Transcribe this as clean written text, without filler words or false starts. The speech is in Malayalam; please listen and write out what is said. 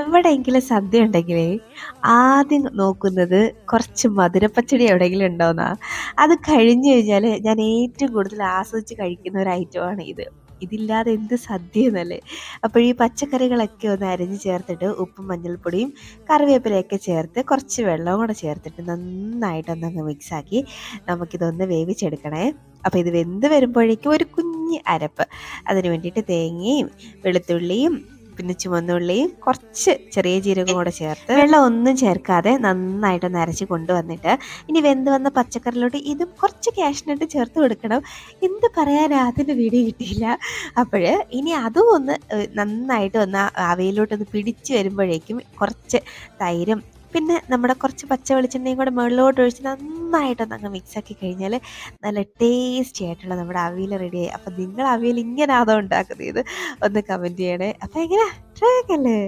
എവിടെയെങ്കിലും സദ്യ ഉണ്ടെങ്കിലേ ആദ്യം നോക്കുന്നത് കുറച്ച് മധുരപ്പച്ചടി എവിടെയെങ്കിലും ഉണ്ടോയെന്നാ. അത് കഴിഞ്ഞ് കഴിഞ്ഞാൽ ഞാൻ ഏറ്റവും കൂടുതൽ ആസ്വദിച്ച് കഴിക്കുന്ന ഒരു ഐറ്റമാണ് ഇത്. ഇതില്ലാതെ എന്ത് സദ്യ എന്നല്ലേ. അപ്പോൾ ഈ പച്ചക്കറികളൊക്കെ ഒന്ന് അരിഞ്ഞ് ചേർത്തിട്ട് ഉപ്പും മഞ്ഞൾപ്പൊടിയും കറിവേപ്പിലയൊക്കെ ചേർത്ത് കുറച്ച് വെള്ളവും കൂടെ ചേർത്തിട്ട് നന്നായിട്ടൊന്നങ്ങ് മിക്സാക്കി നമുക്കിതൊന്ന് വേവിച്ചെടുക്കണേ. അപ്പോൾ ഇത് വെന്ത് വരുമ്പോഴേക്കും ഒരു കുഞ്ഞ് അരപ്പ്, അതിന് വേണ്ടിയിട്ട് തേങ്ങയും വെളുത്തുള്ളിയും പിന്നെ ചുവന്നുള്ളിയും കുറച്ച് ചെറിയ ജീരകം കൂടെ ചേർത്ത് വെള്ളം ഒന്നും ചേർക്കാതെ നന്നായിട്ടൊന്ന് അരച്ച് കൊണ്ടുവന്നിട്ട് ഇനി വെന്ത് വന്ന പച്ചക്കറിലോട്ട് ഇതും കുറച്ച് കാഷ്നട്ട് ചേർത്ത് കൊടുക്കണം. എന്ത് പറയാനാ, അതിന് വീഡിയോ കിട്ടിയില്ല. അപ്പോൾ ഇനി അതും ഒന്ന് നന്നായിട്ട് ഒന്ന് അവയിലോട്ടൊന്ന് പിടിച്ച് വരുമ്പോഴേക്കും കുറച്ച് തൈരും പിന്നെ നമ്മുടെ കുറച്ച് പച്ച വെളിച്ചെണ്ണയും കൂടെ മുകളിലോട്ട് ഒഴിച്ച് നന്നായിട്ടൊന്ന് അങ്ങ് മിക്സാക്കി കഴിഞ്ഞാൽ നല്ല ടേസ്റ്റി ആയിട്ടുള്ള നമ്മുടെ അവിയൽ റെഡിയായി. അപ്പം നിങ്ങൾ അവിയൽ ഇങ്ങനെ അതോ ഉണ്ടാക്കുന്നത് ഒന്ന് കമൻറ്റ് ചെയ്യണേ. അപ്പം എങ്ങനെ ട്രൈ ആക്കല്ലേ.